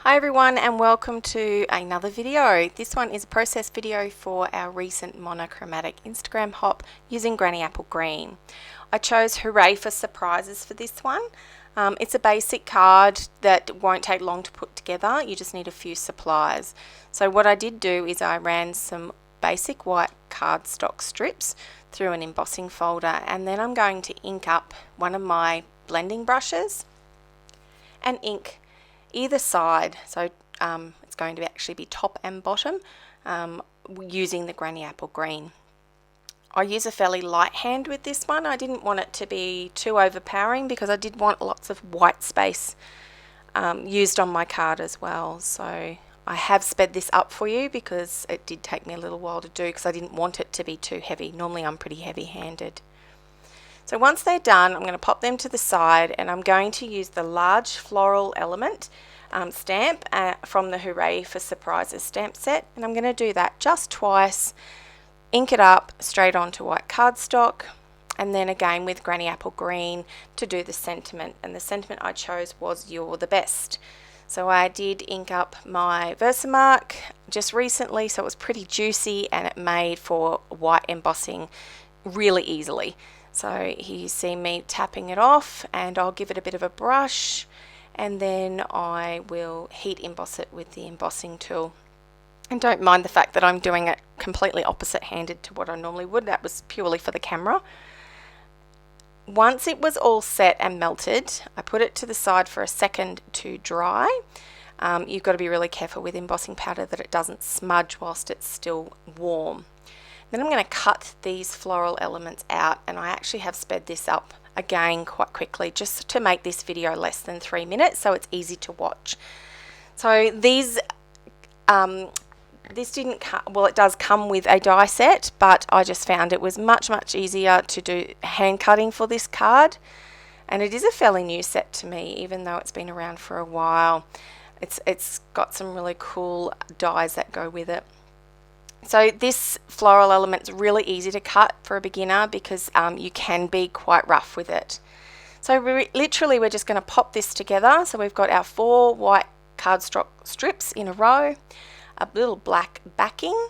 Hi everyone and welcome to another video. This one is a process video for our recent monochromatic Instagram hop using Granny Apple Green. I chose Hooray for Surprises for this one. It's a basic card that won't take long to put together. You just need a few supplies. So what I did do is I ran some basic white cardstock strips through an embossing folder, and then I'm going to ink up one of my blending brushes and ink either side, so it's going to actually be top and bottom, using the Granny Apple Green. I use a fairly light hand with this one. I didn't want it to be too overpowering because I did want lots of white space used on my card as well. So I have sped this up for you because it did take me a little while to do because I didn't want it to be too heavy. Normally I'm pretty heavy handed. So once they're done, I'm going to pop them to the side, and I'm going to use the large floral element stamp from the Hooray for Surprises stamp set, and I'm going to do that just twice, ink it up straight onto white cardstock, and then again with Granny Apple Green to do the sentiment, and the sentiment I chose was "You're the best." So I did ink up my Versamark just recently, so it was pretty juicy and it made for white embossing really easily. So here you see me tapping it off, and I'll give it a bit of a brush, and then I will heat emboss it with the embossing tool. And don't mind the fact that I'm doing it completely opposite handed to what I normally would. That was purely for the camera. Once it was all set and melted, I put it to the side for a second to dry. You've got to be really careful with embossing powder that it doesn't smudge whilst it's still warm. Then I'm going to cut these floral elements out, and I actually have sped this up again quite quickly just to make this video less than 3 minutes so it's easy to watch. So these, this didn't well, it does come with a die set, but I just found it was much easier to do hand cutting for this card, and it is a fairly new set to me even though it's been around for a while. It's got some really cool dies that go with it. So this floral element is really easy to cut for a beginner because you can be quite rough with it. So literally we're just going to pop this together. So we've got our 4 white cardstock strips in a row, a little black backing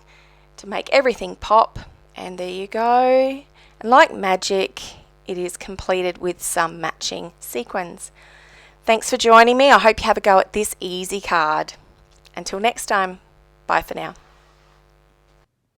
to make everything pop, and there you go. And like magic, it is completed with some matching sequins. Thanks for joining me. I hope you have a go at this easy card. Until next time, bye for now.